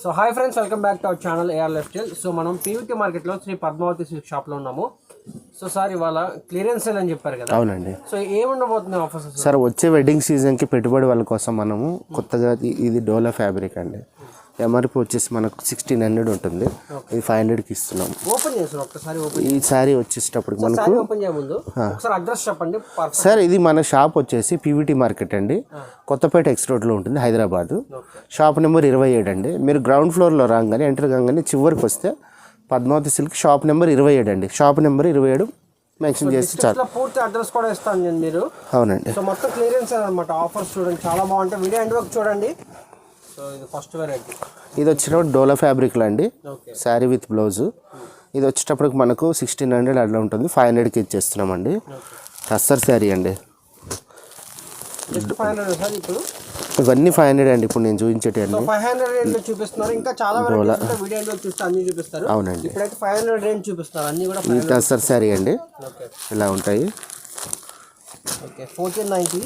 So hi friends, welcome back to our channel AR lifestyle. So మనం PVT మార్కెట్లో Sri Padmavathi silk షాప్లో ఉన్నాము. So sir ఇవాళ clearance sale అని చెప్పారు కదా. అవునండి. సో ఏముండబోతుంది ఆఫర్స్ సార్? వచ్చే వెడ్డింగ్ సీజన్కి పెట్టుబడి వాళ్ళ కోసం మనము కొత్తగా ఇది డోలా ఫ్యాబ్రిక్ అండి. ఎంఆర్పి వచ్చేసి మనకు 1600 ఉంటుంది. ఇది 500కి ఇస్తున్నాం. ఓపెన్ చేస్తాను ఒకసారి. ఈ శారీ వచ్చేటప్పుడు మనకు ఓపెన్ చేయముందు ఒకసారి అడ్రస్ చెప్పండి సార్. ఇది మన షాప్ వచ్చేసి పీవీటీ మార్కెట్ అండి, కొత్తపేట ఎక్స్ రోడ్లో ఉంటుంది, హైదరాబాద్. షాప్ నెంబర్ 27 అండి. మీరు గ్రౌండ్ ఫ్లోర్లో రాగానే ఎంటర్ కాగానే చివరికి వస్తే పద్మావతి సిల్క్ షాప్ నెంబర్ 27 అండి. షాప్ నెంబర్ 27 మెన్షన్ చేస్తే చాలు. పూర్తి అడ్రస్ కూడా ఇస్తాను నేను. మీరు అవునండి. సో మొత్తం క్లియరెన్స్ అనమాట. ఆఫర్స్ చూడండి, చాలా బాగుంటాయి. వీడియో ఎండ్ వరకు చూడండి. సో ఇది ఫస్ట్ వెరైటీ. ఇది వచ్చేటప్పుడు డోలా ఫ్యాబ్రిక్లో అండి, శారీ విత్ బ్లౌజు. ఇది వచ్చేటప్పటికి మనకు 1600 అట్లా ఉంటుంది. 500కి ఇచ్చేస్తున్నామండి. టస్సర్ శారీ అండి. ఇవన్నీ 500 అండి. ఇప్పుడు నేను చూపించేటన్నీ 500 రేంజ్ లో చూపిస్తున్నారు. ఇంకా చాలా వీడియో చూస్తే అన్ని చూపిస్తారు. అవునండి. ఇప్పుడైతే 500 రేంజ్ చూపిస్తారు అన్ని కూడా. ఈ టస్సర్ శారీ అండి, ఇలా ఉంటాయి. Okay 1490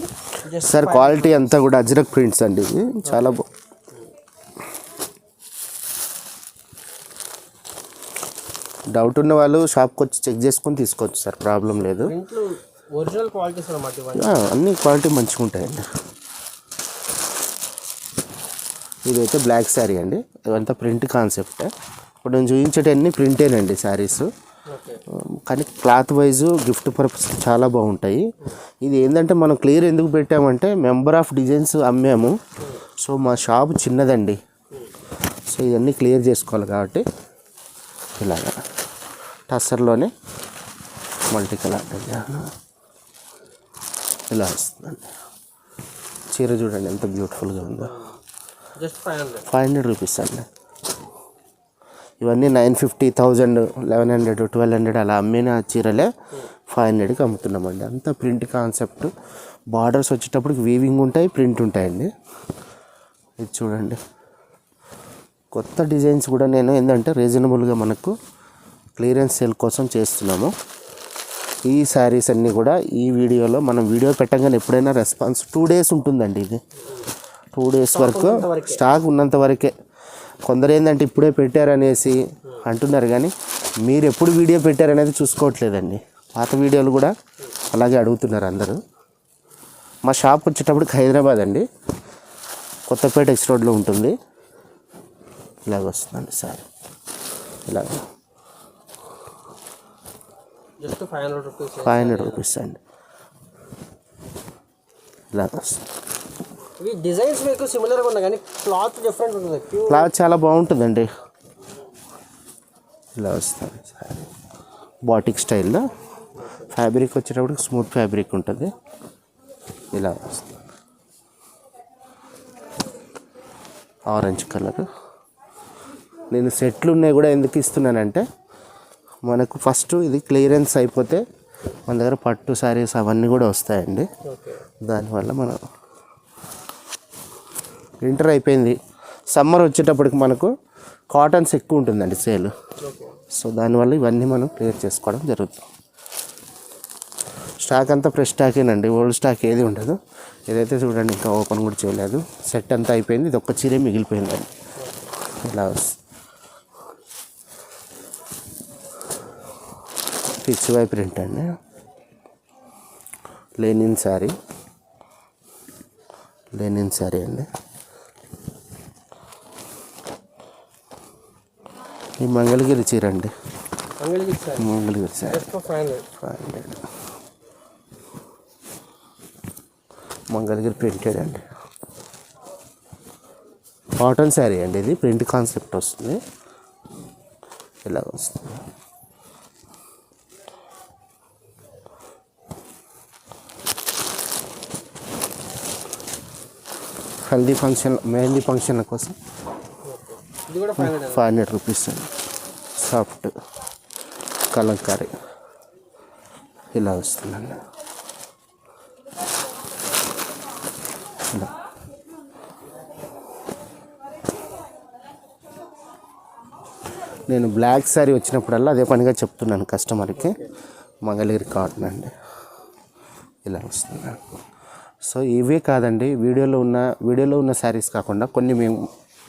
sir. క్వాలిటీ అంతా కూడా అజ్రక్ ప్రింట్స్ అండి. ఇది చాలా డౌట్ ఉన్న వాళ్ళు షాప్కి వచ్చి చెక్ చేసుకొని తీసుకోవచ్చు సార్, ప్రాబ్లం లేదు. ఒరిజినల్ క్వాలిటీస్ అన్నమాట. అన్ని క్వాలిటీ మంచిగా ఉంటాయండి. ఇదైతే బ్లాక్ శారీ అండి. ఇదంతా ప్రింట్ కాన్సెప్ట్. ఇప్పుడు నేను చూపించేటన్నీ ప్రింటేనండి శారీస్, కానీ క్లాత్ వైజు గిఫ్ట్ పర్పస్ చాలా బాగుంటాయి. ఇది ఏంటంటే మనం క్లియర్ ఎందుకు పెట్టామంటే మెంబర్ ఆఫ్ డిజైన్స్ అమ్మాము. సో మా షాప్ చిన్నదండి. సో ఇవన్నీ క్లియర్ చేసుకోవాలి కాబట్టి ఇలాగా టస్సర్లోనే మల్టీ కలర్ ఇలా వస్తుందండి. చీర చూడండి ఎంత బ్యూటిఫుల్గా ఉందో. జస్ట్ 500 రూపీస్ అండి. ఇవన్నీ 950, 1000, 1100, 1200 అలా అమ్మిన చీరలే 500కి అమ్ముతున్నామండి. అంతా ప్రింట్ కాన్సెప్ట్. బార్డర్స్ వచ్చేటప్పటికి వీవింగ్ ఉంటాయి, ప్రింట్ ఉంటాయండి. ఇది చూడండి. కొత్త డిజైన్స్ కూడా నేను ఏంటంటే రీజనబుల్గా మనకు క్లియరెన్స్ సేల్ కోసం చేస్తున్నాము. ఈ శారీస్ అన్నీ కూడా ఈ వీడియోలో మనం వీడియో పెట్టగానే ఎప్పుడైనా రెస్పాన్స్ 2 days ఉంటుందండి. ఇది 2 days వరకు స్టాక్ ఉన్నంత వరకే. కొందరు ఏంటంటే ఇప్పుడే పెట్టారనేసి అంటున్నారు, కానీ మీరు ఎప్పుడు వీడియో పెట్టారనేది చూసుకోవట్లేదండి. పాత వీడియోలు కూడా అలాగే అడుగుతున్నారు అందరూ. మా షాప్ వచ్చేటప్పటికి హైదరాబాద్ అండి, కొత్తపేట ఎక్స్ రోడ్లో ఉంటుంది. ఇలాగ వస్తుందండి సార్. ఇలాగ జస్ట్ 500 రూపీస్ అండి. ఇలాగ వస్తుంది. ఇవి డిజైన్స్ మీకు సిమిలర్గా ఉన్నాయి, కానీ క్లాత్ డిఫరెంట్ ఉంటుంది. క్లాత్ చాలా బాగుంటుందండి. ఇలా వస్తుంది సారీ. బాటిక్ స్టైల్లో ఫ్యాబ్రిక్ వచ్చేటప్పుడు స్మూత్ ఫ్యాబ్రిక్ ఉంటుంది. ఇలా వస్తుంది. Orange colour. నేను సెట్లు ఉన్నాయి కూడా ఎందుకు ఇస్తున్నానంటే మనకు ఫస్ట్ ఇది క్లియరెన్స్ అయిపోతే మన దగ్గర పట్టు శారీస్ అవన్నీ కూడా వస్తాయండి. దానివల్ల మనం వింటర్ అయిపోయింది, సమ్మర్ వచ్చేటప్పటికి మనకు కాటన్స్ ఎక్కువ ఉంటుందండి సేల్. సో దానివల్ల ఇవన్నీ మనం క్లియర్ చేసుకోవడం జరుగుతుంది. స్టాక్ అంతా ఫ్రెష్ స్టాకేనండి, ఓల్డ్ స్టాక్ ఏది ఉండదు. ఏదైతే చూడండి ఇంకా ఓపెన్ కూడా చేయలేదు. సెట్ అంతా అయిపోయింది. ఇది ఒక్క చీరే మిగిలిపోయిందండి. ఇలా వస్తుంది. పిచ్ వై ప్రింట్ అండి. లెనిన్ శారీ అండి. ఈ మంగళగిరి చీర అండి. మంగళగిరి శారీ 500. మంగళగిరి ప్రింటెడ్ అండి. కాటన్ శారీ అండి. ఇది ప్రింట్ కాన్సెప్ట్ వస్తుంది. ఇలా వస్తుంది. హల్దీ ఫంక్షన్, మెహందీ ఫంక్షన్ల కోసం 500 రూపీస్ అండి. సాఫ్ట్ కలంకారీ ఇలా వస్తుందండి. నేను బ్లాక్ శారీ వచ్చినప్పుడల్లా అదే పనిగా చెప్తున్నాను కస్టమర్కి. మంగళగిరి కాటన్ అండి. ఇలా వస్తుంది. సో ఇవే కాదండి, వీడియోలో ఉన్న శారీస్ కాకుండా కొన్ని మేము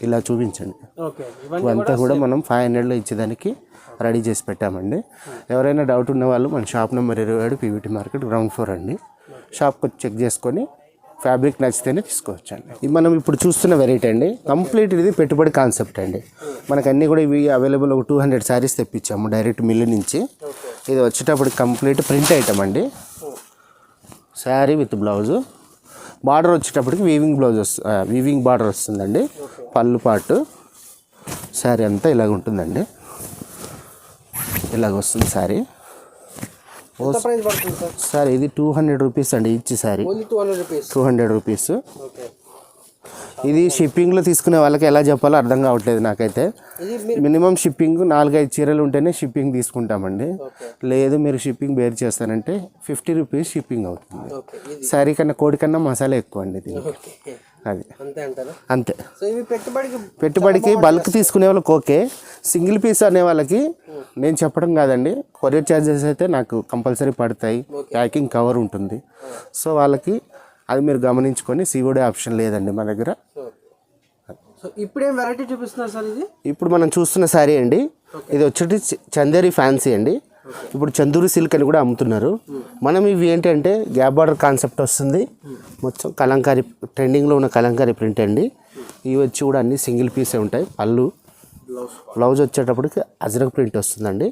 ఇలా చూపించండి. ఓకే, ఇవంతా కూడా మనం 500లో ఇచ్చేదానికి రెడీ చేసి పెట్టామండి. ఎవరైనా డౌట్ ఉన్న వాళ్ళు మన shop number 27 PVT market ground floor అండి. షాప్కి వచ్చి చెక్ చేసుకొని ఫ్యాబ్రిక్ నచ్చితేనే తీసుకోవచ్చు అండి. ఇది మనం ఇప్పుడు చూస్తున్న వెరైటీ అండి. కంప్లీట్ ఇది పెట్టుబడి కాన్సెప్ట్ అండి. మనకు అన్నీ కూడా ఇవి అవైలబుల్. ఒక 200 శారీస్ తెప్పించాము డైరెక్ట్ మిల్లు నుంచి. ఇది వచ్చేటప్పుడు కంప్లీట్ ప్రింట్ ఐటమ్ అండి. శారీ విత్ బ్లౌజు, బార్డర్ వచ్చేటప్పటికి వీవింగ్ బార్డర్ వస్తుందండి. పళ్ళు పాటు శారీ అంతా ఇలాగ ఉంటుందండి. ఇలాగ వస్తుంది శారీ. సార్ ఇది 200 రూపీస్ అండి ఈచ్ శారీ. 200 రూపీస్. ఇది షిప్పింగ్లో తీసుకునే వాళ్ళకి ఎలా చెప్పాలో అర్థం కావట్లేదు నాకైతే. మినిమం షిప్పింగ్ 4-5 చీరలు ఉంటేనే షిప్పింగ్ తీసుకుంటామండి. లేదు మీరు షిప్పింగ్ బేర్ చేస్తానంటే 50 రూపీస్ షిప్పింగ్ అవుతుంది. శారీ కన్నా కోడి కన్నా మసాలా ఎక్కువ అండి దీనికి. అది అంతే. పెట్టుబడికి బల్క్ తీసుకునే వాళ్ళకి ఓకే. సింగిల్ పీస్ అనే వాళ్ళకి నేను చెప్పడం కాదండి, కొరియర్ ఛార్జెస్ అయితే నాకు కంపల్సరీ పడతాయి. ప్యాకింగ్ కవర్ ఉంటుంది. సో వాళ్ళకి అది మీరు గమనించుకొని సిఓడి ఆప్షన్ లేదండి మా దగ్గర. ఇప్పుడేం వెరైటీ చూపిస్తున్నారు సార్? ఇది ఇప్పుడు మనం చూస్తున్న శారీ అండి. ఇది వచ్చేటి చందేరి ఫ్యాన్సీ అండి. ఇప్పుడు చందూరి సిల్క్ అని కూడా అమ్ముతున్నారు. మనం ఇవి ఏంటంటే గ్యాప్ బార్డర్ కాన్సెప్ట్ వస్తుంది. మొత్తం కలంకారీ ట్రెండింగ్లో ఉన్న కలంకారీ ప్రింట్ అండి. ఇవి వచ్చి కూడా అన్ని సింగిల్ పీసే ఉంటాయి. పళ్ళు, బ్లౌజ్ వచ్చేటప్పటికి అజరక్ ప్రింట్ వస్తుందండి.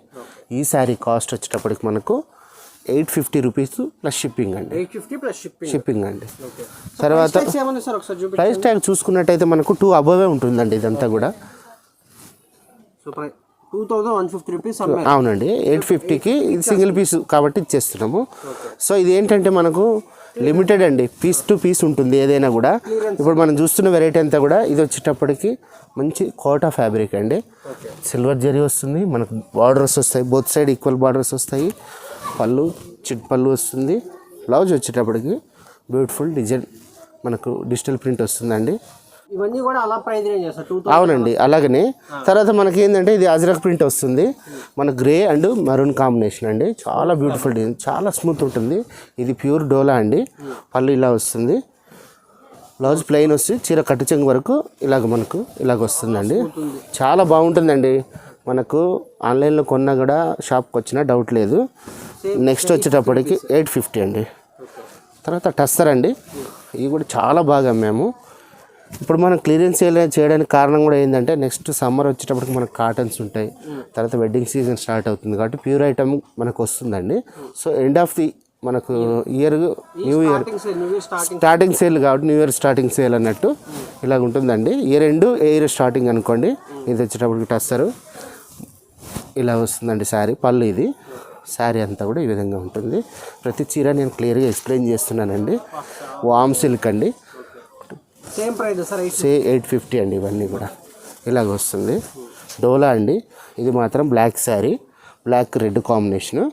ఈ శారీ కాస్ట్ వచ్చేటప్పటికి మనకు 850 రూపీస్ ప్లస్ షిప్పింగ్ అండి. షిప్పింగ్ అండి. తర్వాత ప్రైస్ ట్యాగ్ చూసుకున్నట్టయితే మనకు 2 అబోవే ఉంటుందండి ఇదంతా కూడా. 2150 రూపీస్. అవునండి, 850కి ఇది సింగిల్ పీస్ కాబట్టి ఇచ్చేస్తున్నాము. సో ఇది ఏంటంటే మనకు లిమిటెడ్ అండి, పీస్ టు పీస్ ఉంటుంది ఏదైనా కూడా. ఇప్పుడు మనం చూస్తున్న వెరైటీ అంతా కూడా ఇది వచ్చేటప్పటికి మంచి కోటా ఫ్యాబ్రిక్ అండి. సిల్వర్ జరీ వస్తుంది. మనకు బార్డర్స్ వస్తాయి, బోత్ సైడ్ ఈక్వల్ బార్డర్స్ వస్తాయి. పళ్ళు చిట్ పళ్ళు వస్తుంది. బ్లౌజ్ వచ్చేటప్పటికి బ్యూటిఫుల్ డిజైన్ మనకు డిజిటల్ ప్రింట్ వస్తుందండి. ఇవన్నీ కూడా అలా ప్రైస్ రేంజ్ చేస్తారు. అవునండి, అలాగనే. తర్వాత మనకి ఏంటంటే ఇది అజరక్ ప్రింట్ వస్తుంది. మన గ్రే అండ్ మరూన్ కాంబినేషన్ అండి. చాలా బ్యూటిఫుల్ డిజైన్, చాలా స్మూత్ ఉంటుంది. ఇది ప్యూర్ డోలా అండి. పళ్ళు ఇలా వస్తుంది. బ్లౌజ్ ప్లెయిన్ వస్తుంది. చీర కట్టు చెంగు వరకు మనకు ఇలాగ వస్తుందండి. చాలా బాగుంటుందండి. మనకు ఆన్లైన్లో కొన్నా కూడా షాప్కి వచ్చినా డౌట్ లేదు. నెక్స్ట్ వచ్చేటప్పటికి 850 అండి. తర్వాత టస్సర్ అండి. ఇవి కూడా చాలా బాగా అమ్మాము. ఇప్పుడు మనం క్లియరెన్స్ చేయడానికి కారణం కూడా ఏంటంటే నెక్స్ట్ సమ్మర్ వచ్చేటప్పటికి మనకు కాటన్స్ ఉంటాయి. తర్వాత వెడ్డింగ్ సీజన్ స్టార్ట్ అవుతుంది కాబట్టి ప్యూర్ ఐటమ్ మనకు వస్తుందండి. సో ఎండ్ ఆఫ్ ది మనకు year new year starting sale కాబట్టి న్యూ ఇయర్ స్టార్టింగ్ సేల్ అన్నట్టు ఇలాగ ఉంటుందండి. ఇయర్ ఎండ్ ఇయర్ స్టార్టింగ్ అనుకోండి. ఇది వచ్చేటప్పటికి టస్సరు ఇలా వస్తుందండి శారీ. పళ్ళు ఇది శారీ అంతా కూడా ఈ విధంగా ఉంటుంది. ప్రతి చీర నేను క్లియర్గా ఎక్స్ప్లెయిన్ చేస్తున్నానండి. వామ్ సిల్క్ అండి. సేమ్ 850 అండి. ఇవన్నీ కూడా ఇలాగ వస్తుంది. డోలా అండి. ఇది మాత్రం black sari, black red combination.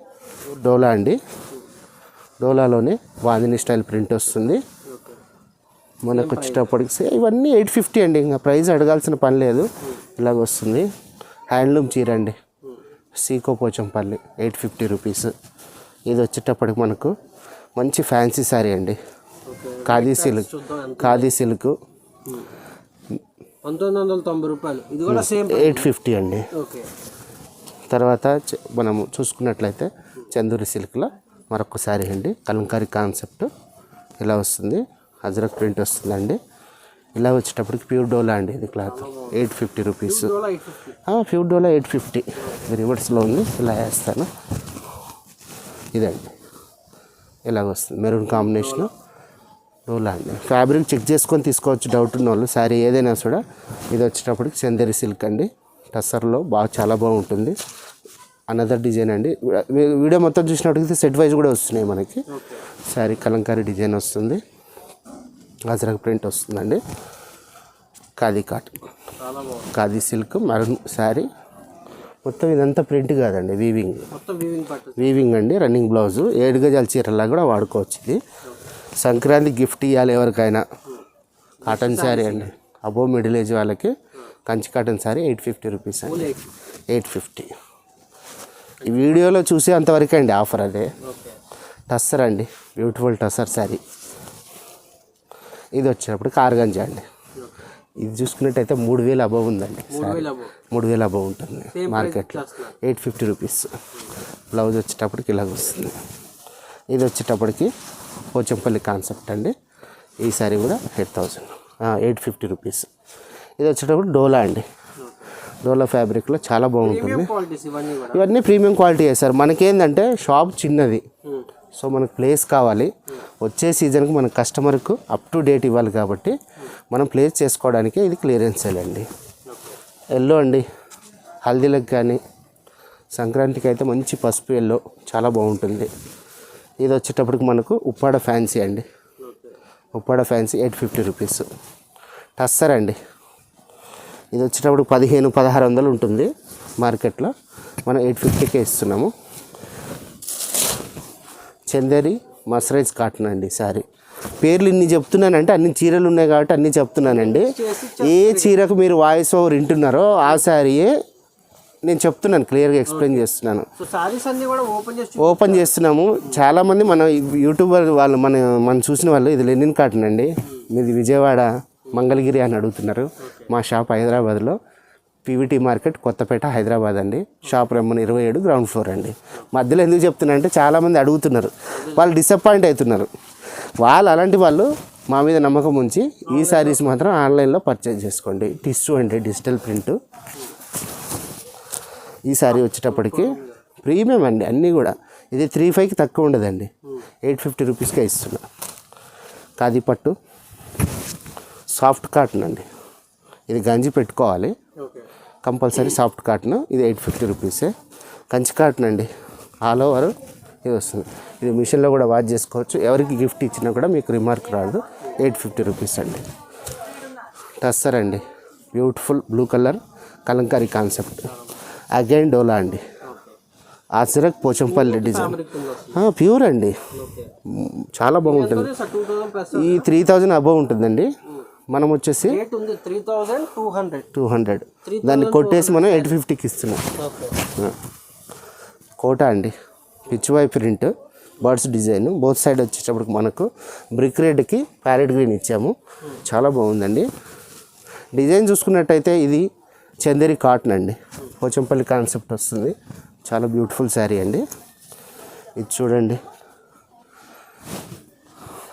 Dola అండి. డోలాలోనే వాందిని స్టైల్ ప్రింట్ వస్తుంది. మనకు వచ్చేటప్పటికి ఇవన్నీ 850 అండి. ఇంకా ప్రైస్ అడగాల్సిన పని లేదు. ఇలాగ వస్తుంది. హ్యాండ్లూమ్ చీర అండి. సీకో పోచంపల్లి 850 రూపీస్. ఇది వచ్చేటప్పటికి మనకు మంచి ఫ్యాన్సీ శారీ అండి. ఖాదీ సిల్క్ 1990 రూపాయలు. ఇది కూడా సేమ్ 850 అండి. తర్వాత మనము చూసుకున్నట్లయితే చందూరి సిల్క్లో మరొక శారీ అండి. కలంకారీ కాన్సెప్ట్ ఇలా వస్తుంది. అజరక్ ప్రింట్ వస్తుందండి. ఇలా వచ్చేటప్పటికి ప్యూర్ డోలా అండి. ఇది క్లాత్ 850 రూపీస్. ప్యూర్ డోలా 850. ఇది రివర్స్లో ఉంది. ఇలా వేస్తాను. ఇదండి ఇలాగ వస్తుంది. మెరూన్ కాంబినేషను డోలా అండి. ఫ్యాబ్రిక్ చెక్ చేసుకొని తీసుకోవచ్చు డౌట్ ఉన్న వాళ్ళు. శారీ ఏదైనా కూడా. ఇది వచ్చేటప్పటికి చందేరి సిల్క్ అండి. టస్సర్లో చాలా బాగుంటుంది. అనదర్ డిజైన్ అండి. వీడియో మొత్తం చూసినప్పటికీ సెట్ వైజ్ కూడా వస్తున్నాయి మనకి. శారీ కలంకారీ డిజైన్ వస్తుంది. అజరక్ ప్రింట్ వస్తుందండి. Khadi cotton, khadi silk, maroon sari. మొత్తం ఇదంతా ప్రింట్ కాదండి, వీవింగ్ అండి. రన్నింగ్ బ్లౌజు 7 గజాల చీరలా కూడా వాడుకోవచ్చు. ఇది సంక్రాంతి గిఫ్ట్ ఇవ్వాలి ఎవరికైనా. కాటన్ శారీ అండి. అబోవ్ మిడిల్ ఏజ్ వాళ్ళకి కంచి కాటన్ శారీ 850 రూపీస్ అండి. 850. ఈ వీడియోలో చూసే అంతవరకు అండి ఆఫర్. అదే టస్సర్ అండి. బ్యూటిఫుల్ టస్సర్ శారీ. ఇది వచ్చేటప్పుడు కార్గంజా అండి. ఇది చూసుకున్నట్టయితే 3000 అబవ్ ఉందండి. 3000 అబౌవ్ 3000 అబవ్ ఉంటుంది మార్కెట్లో. 850 రూపీస్. బ్లౌజ్ వచ్చేటప్పటికి ఇలాగ వస్తుంది. ఇది వచ్చేటప్పటికి పోచంపల్లి కాన్సెప్ట్ అండి. ఈ సారీ కూడా 850 రూపీస్. ఇది వచ్చేటప్పుడు డోలా అండి. డోలా ఫ్యాబ్రిక్లో చాలా బాగుంటుంది. ఇవన్నీ ప్రీమియం క్వాలిటీ సార్. మనకేంటంటే షాప్ చిన్నది, సో మనకు ప్లేస్ కావాలి. వచ్చే సీజన్కి మన కస్టమర్కు అప్ టు డేట్ ఇవ్వాలి కాబట్టి మనం ప్లేస్ చేసుకోవడానికి ఇది క్లియరెన్స్ సేల్ అండి. ఎల్లో అండి, హల్దీలకు కానీ సంక్రాంతికి అయితే మంచి పసుపు ఎల్లో చాలా బాగుంటుంది. ఇది వచ్చేటప్పటికి మనకు ఉప్పాడ ఫ్యాన్సీ అండి. Uppada fancy 850 rupees. టస్సర్ అండి. ఇది వచ్చేటప్పుడు 1500-1600 ఉంటుంది మార్కెట్లో, మనం 850కే ఇస్తున్నాము. చందేరి మర్సరైజ్ కాటన్ అండి సారీ. పేర్లు ఇన్ని చెప్తున్నానంటే అన్ని చీరలు ఉన్నాయి కాబట్టి అన్నీ చెప్తున్నానండి. ఏ చీరకు మీరు వాయిస్ ఓవర్ వింటున్నారో ఆ శారీయే నేను చెప్తున్నాను, క్లియర్గా ఎక్స్ప్లెయిన్ చేస్తున్నాను. ఓపెన్ చేస్తున్నాము. చాలామంది మన యూట్యూబర్ వాళ్ళు మనం చూసిన వాళ్ళు ఇది లెనిన్ కాటన్ అండి, మీది విజయవాడ మంగళగిరి అని అడుగుతున్నారు. మా షాప్ హైదరాబాద్లో పీవీటీ మార్కెట్ కొత్తపేట హైదరాబాద్ అండి. షాప్ నెంబర్ 27 గ్రౌండ్ ఫ్లోర్ అండి. మధ్యలో ఎందుకు చెప్తున్నా అంటే చాలామంది అడుగుతున్నారు, వాళ్ళు డిసప్పాయింట్ అవుతున్నారు. అలాంటి వాళ్ళు మా మీద నమ్మకం ఉంచి ఈ శారీస్ మాత్రం ఆన్లైన్లో పర్చేజ్ చేసుకోండి. టిష్యూ అండి, డిజిటల్ ప్రింట్. ఈ శారీ వచ్చేటప్పటికి ప్రీమియం అండి అన్నీ కూడా. ఇది 35కి తక్కువ ఉండదండి, 850 రూపీస్కే ఇస్తున్నా. ఖాదీ పట్టు సాఫ్ట్ కాటన్ అండి. ఇది గంజి పెట్టుకోవాలి కంపల్సరీ, సాఫ్ట్ కాటన్. ఇది 850 రూపీసే. కంచి కాటన్ అండి, ఆల్ ఓవర్ ఇది వస్తుంది. ఇది మిషన్లో కూడా వాష్ చేసుకోవచ్చు. ఎవరికి గిఫ్ట్ ఇచ్చినా కూడా మీకు రిమార్క్ రాదు. 850 రూపీస్ అండి. టస్సర్ అండి, beautiful blue colour Kalamkari concept. Again Dola అండి, ఆసిరక్ పోచంపల్లి డిజైన్, ప్యూర్ అండి, చాలా బాగుంటుంది. ఈ 3000 అబవ్ ఉంటుందండి. మనం వచ్చేసి 200 దాన్ని కొట్టేసి మనం 850కి ఇస్తున్నాం. కోట అండి, పిచ్చివై print, birds design. Both side వచ్చేటప్పటికి మనకు బ్రిక్ రెడ్కి ప్యారెట్ గ్రీన్ ఇచ్చాము. చాలా బాగుందండి. డిజైన్ చూసుకున్నట్టయితే ఇది చందేరి కాటన్ అండి, పోచంపల్లి కాన్సెప్ట్ వస్తుంది. చాలా బ్యూటిఫుల్ శారీ అండి. ఇది చూడండి,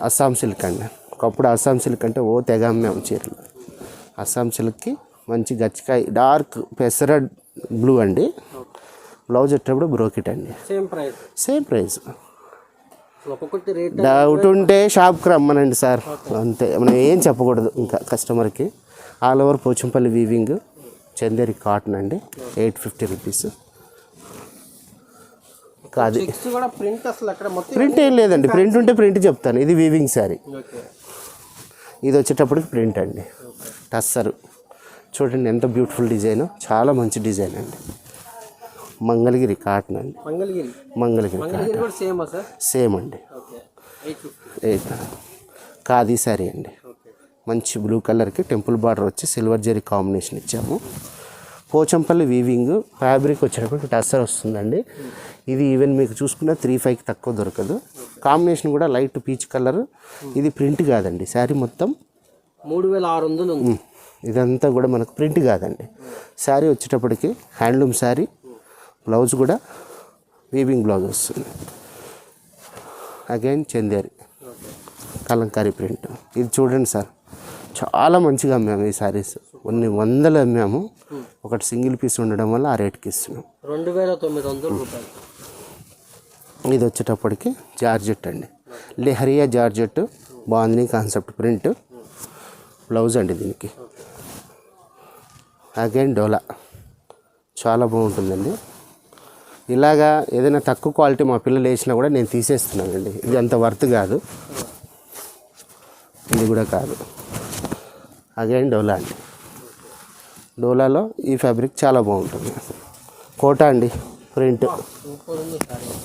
అస్సాం సిల్క్ అండి. ఒకప్పుడు అస్సాం సిల్క్ అంటే తెగ అమ్మాము చీరలు. అస్సాం సిల్క్కి మంచి గచ్చికాయ డార్క్ పెసర బ్లూ అండి. బ్లౌజ్ వచ్చేటప్పుడు బ్రోకెట్ అండి. Same price. డౌట్ ఉంటే షాప్కి రమ్మనండి సార్, అంతే. మనం ఏం చెప్పకూడదు ఇంకా కస్టమర్కి. All over Pochampalli weaving, Chanderi cotton అండి, 850 రూపీస్. కాదు ప్రింట్ ఏం లేదండి, ప్రింట్ ఉంటే ప్రింట్ చెప్తాను. ఇది వీవింగ్ శారీ. ఇది వచ్చేటప్పటికి ప్రింట్ అండి. టస్సరు చూడండి ఎంత బ్యూటిఫుల్ డిజైన్, చాలా మంచి డిజైన్ అండి. మంగళగిరి కాటన్ అండి, మంగళగిరి కాటన్ సేమ్ అండి. 8 ఖాదీ శారీ అండి, మంచి బ్లూ కలర్కి టెంపుల్ బార్డర్ వచ్చి సిల్వర్ జరీ కాంబినేషన్ ఇచ్చాము. పోచంపల్లి వీవింగ్ ఫ్యాబ్రిక్ వచ్చేటప్పటికి టస్సర్ వస్తుందండి. ఇది ఈవెన్ మీకు చూసుకున్న 35కి తక్కువ దొరకదు. కాంబినేషన్ కూడా లైట్ పీచ్ కలర్. ఇది ప్రింట్ కాదండి, శారీ మొత్తం 3600. ఇదంతా కూడా మనకు ప్రింట్ కాదండి. శారీ వచ్చేటప్పటికి హ్యాండ్లూమ్ శారీ. బ్లౌజ్ కూడా వీవింగ్ బ్లౌజ్ వస్తుంది. Again Chanderi Kalamkari print. ఇది చూడండి సార్, చాలా మంచిగా అమ్మాము ఈ శారీస్. కొన్ని వందలు అమ్మాము. ఒకటి సింగిల్ పీస్ ఉండడం వల్ల ఆ రేట్కి ఇస్తున్నాం. 2900 రూపాయలు. ఇది వచ్చేటప్పటికి జార్జెట్ అండి, Leheriya georgette, bandhani concept print. Blouse అండి దీనికి. అగైన్ డోలా, చాలా బాగుంటుందండి. ఇలాగా ఏదైనా తక్కువ క్వాలిటీ మా పిల్లలు వేసినా కూడా నేను తీసేస్తున్నానండి. ఇది అంత వర్త్ కాదు, ఇది కూడా కాదు. అగైన్ డోలా అండి. డోలాలో ఈ ఫ్యాబ్రిక్ చాలా బాగుంటుంది. కోటా అండి, ప్రింట్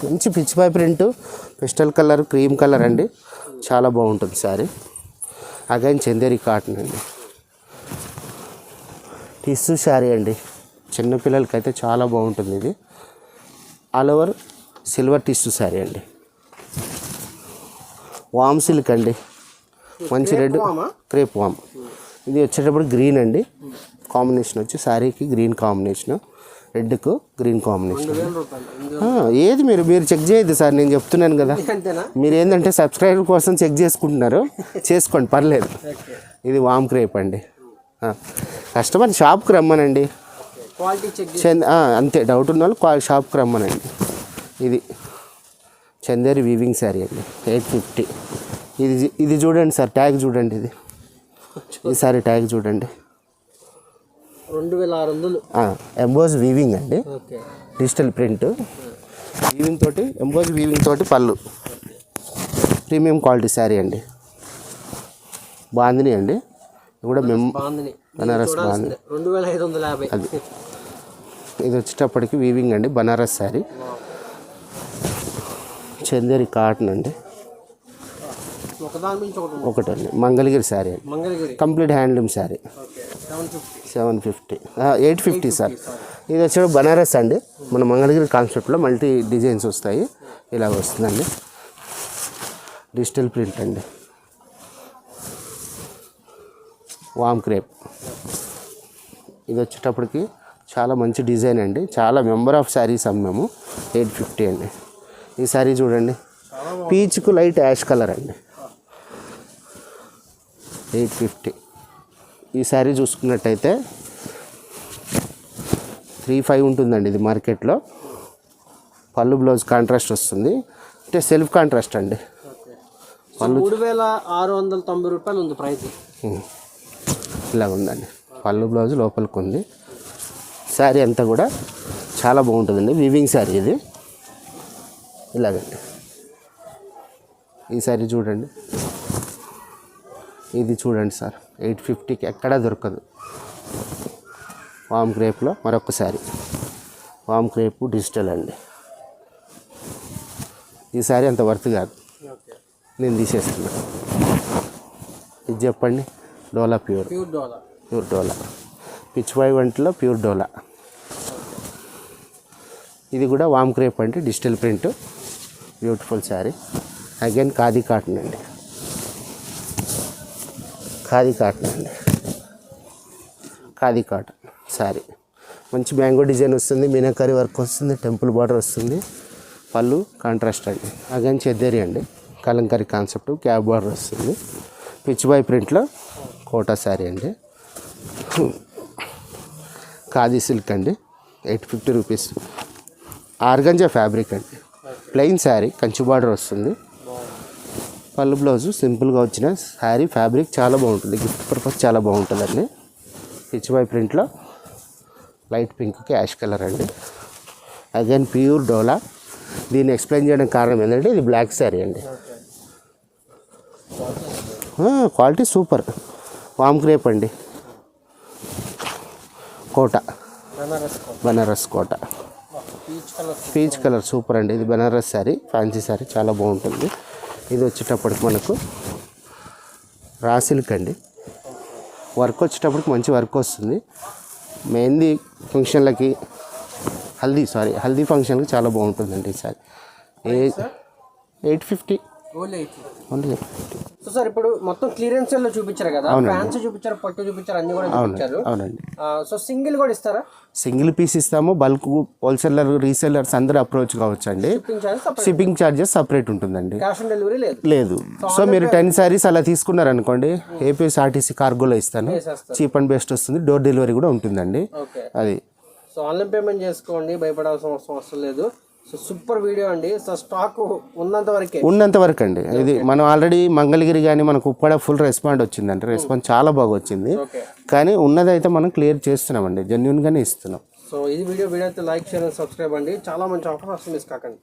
మంచి పిచ్చిపాయ print, pastel colour, cream colour అండి, చాలా బాగుంటుంది శారీ. అగైన్ చందేరి కాటన్ అండి, టిష్యూ శారీ అండి. చిన్నపిల్లలకైతే చాలా బాగుంటుంది. ఇది all over silver tissue sari అండి. వామ్ సిల్క్ అండి, మంచి రెడ్ క్రేప్ వామ్. ఇది వచ్చేటప్పుడు గ్రీన్ అండి, కాంబినేషన్ వచ్చి శారీకి గ్రీన్ కాంబినేషన్, రెడ్కు గ్రీన్ కాంబినేషన్. 2000 రూపాయలు. ఏది మీరు చెక్ చేయొద్దు సార్, నేను చెప్తున్నాను కదా. అంతేనా? మీరు ఏంటంటే సబ్స్క్రైబర్ కోసం చెక్ చేసుకుంటున్నారు, చేసుకోండి పర్లేదు. ఇది వామ్ క్రేప్ అండి. కస్టమర్ షాప్కి రమ్మనండి, క్వాలిటీ చెక్ అంతే. డౌట్ ఉన్న వాళ్ళు షాప్కి రమ్మనండి. ఇది చందేరి వీవింగ్ శారీ అండి, 850. ఇది చూడండి సార్, ట్యాగ్ చూడండి. ఈ సారీ ట్యాగ్ చూడండి, 2600. ఎంబోజ్ వీవింగ్ అండి, ఓకే. డిజిటల్ ప్రింట్ వీవింగ్ తోటి, ఎంబోజ్ వీవింగ్ తోటి పళ్ళు. ప్రీమియం క్వాలిటీ శారీ అండి, బాందిని అండి. ఇది కూడా బాందిని, బనారస్ బాందిని, 2550. అది. ఇది వచ్చేటప్పటికి వీవింగ్ అండి, బనారస్ శారీ. చందేరి కాటన్ అండి, ఒకదాని నుంచి ఒకటండి. మంగళగిరి శారీ అండి, Mangalagiri complete handloom sari. 750, 850 sir. ఇది వచ్చేటప్పుడు బనారస్ అండి, మన మంగళగిరి కాన్సెప్ట్లో మల్టీ డిజైన్స్ వస్తాయి, ఇలా వస్తుందండి. డిజిటల్ ప్రింట్ అండి, వామ్ క్రేప్. ఇది వచ్చేటప్పటికి చాలా మంచి డిజైన్ అండి, చాలా మెంబర్ ఆఫ్ శారీస్ అమ్మాము. 850 అండి. ఈ శారీ చూడండి, పీచ్కు లైట్ యాష్ కలర్ అండి, 850. ఈ శారీ చూసుకున్నట్టయితే 35 ఉంటుందండి ఇది మార్కెట్లో. పళ్ళు బ్లౌజ్ కాంట్రాస్ట్ వస్తుంది, అంటే సెల్ఫ్ కాంట్రాస్ట్ అండి. 3690 రూపాయలు ఉంది ప్రైస్. ఇలా ఉందండి, పళ్ళు బ్లౌజ్ లోపలికి ఉంది. శారీ అంతా కూడా చాలా బాగుంటుందండి, వీవింగ్ శారీ ఇది. ఇలాగండి. ఈ శారీ చూడండి, ఇది చూడండి సార్, 850కి ఎక్కడా దొరకదు. వామ్ క్రేప్లో మరొక శారీ, వామ్ క్రేప్ డిజిటల్ అండి. ఈ శారీ అంత వర్త్ కాదు, నేను తీసేస్తున్నాను. ఇది చెప్పండి, డోలా ప్యూర్ డోలా, పిచ్చివాయి వంటలో ప్యూర్ డోలా. ఇది కూడా వామ్ క్రేప్ అంటే digital print, beautiful sari. Again khadi cotton అండి, ఖాదీ కాటన్ అండి, ఖాదీ కాటన్ శారీ. మంచి మ్యాంగో డిజైన్ వస్తుంది, మీనాకరీ వర్క్ వస్తుంది, టెంపుల్ బార్డర్ వస్తుంది. పళ్ళు కాంట్రాస్ట్ అండి. అగైన్ చెద్దేరి అండి, కలంకారీ కాన్సెప్ట్, క్యాబ్ బార్డర్ వస్తుంది. పిచ్చిబాయ్ ప్రింట్లో కోటా శారీ అండి, ఖాదీ సిల్క్ అండి, 850 రూపీస్. ఆర్గంజా ఫ్యాబ్రిక్ అండి, ప్లెయిన్ శారీ, కంచి బార్డర్ వస్తుంది. పళ్ళు బ్లౌజు సింపుల్గా వచ్చిన శారీ. ఫ్యాబ్రిక్ చాలా బాగుంటుంది, గిఫ్ట్ పర్పస్ చాలా బాగుంటుందండి. పిచ్చిబాయ్ ప్రింట్లో లైట్ పింక్కి యాష్ కలర్ అండి. అగైన్ ప్యూర్ డోలా. దీన్ని ఎక్స్ప్లెయిన్ చేయడానికి కారణం ఏంటంటే ఇది బ్లాక్ శారీ అండి. Quality super. వామ్ క్రేప్ అండి, కోట, బనారస్ కోట, పీచ్ కలర్ సూపర్ అండి. ఇది బనారస్ శారీ, ఫ్యాన్సీ శారీ, చాలా బాగుంటుంది. ఇది వచ్చేటప్పటికి మనకు రా సిల్క్ అండి. వర్క్ వచ్చేటప్పటికి మంచి వర్క్ వస్తుంది. మెహందీ ఫంక్షన్లకి, హల్దీ ఫంక్షన్కి చాలా బాగుంటుందండి ఈ సారీ. 850 ఓన్లీ 850. సో సార్ ఇప్పుడు మొత్తం క్లియరెన్స్ లో చూపించారు కదా, ఫ్యాన్స్ చూపించారు, పట్టు చూపించారు, అన్ని కూడా చూపించారు. అవునండి. సో సింగిల్ కూడా ఇస్తారా? సింగిల్ పీస్ ఇస్తాము. బల్క్ హోల్సేలర్, రీసేలర్స్ అందరూ అప్రోచ్ కావచ్చు అండి. షిప్పింగ్ ఛార్జెస్ సపరేట్ ఉంటుందండి, క్యాష్ ఆన్ డెలివరీ లేదు. సో మీరు 10 శారీస్ అలా తీసుకున్నారనుకోండి, ఏపీఎస్ఆర్టీసీ కార్గోలో ఇస్తాను, చీప్ అండ్ బెస్ట్ వస్తుంది. డోర్ డెలివరీ కూడా ఉంటుందండి. అది సో ఆన్లైన్ పేమెంట్ చేసుకోండి, భయపడాల్సిన అవసరం లేదు. సో సూపర్ వీడియో అండి. సో స్టాక్ ఉన్నంత వరకు అండి. ఇది మనం ఆల్రెడీ మంగళగిరి కానీ మనకు ఉప్పాడ ఫుల్ రెస్పాండ్ వచ్చిందండి. రెస్పాన్స్ చాలా బాగా వచ్చింది. కానీ ఉన్నదైతే మనం క్లియర్ చేస్తున్నామండి, జెన్యున్గానే ఇస్తున్నాం. సో ఇది వీడియో అయితే లైక్, షేర్ అండ్ సబ్స్క్రైబ్ అండి. చాలా మంచి ఆఫర్, అసలు మిస్ కాకండి.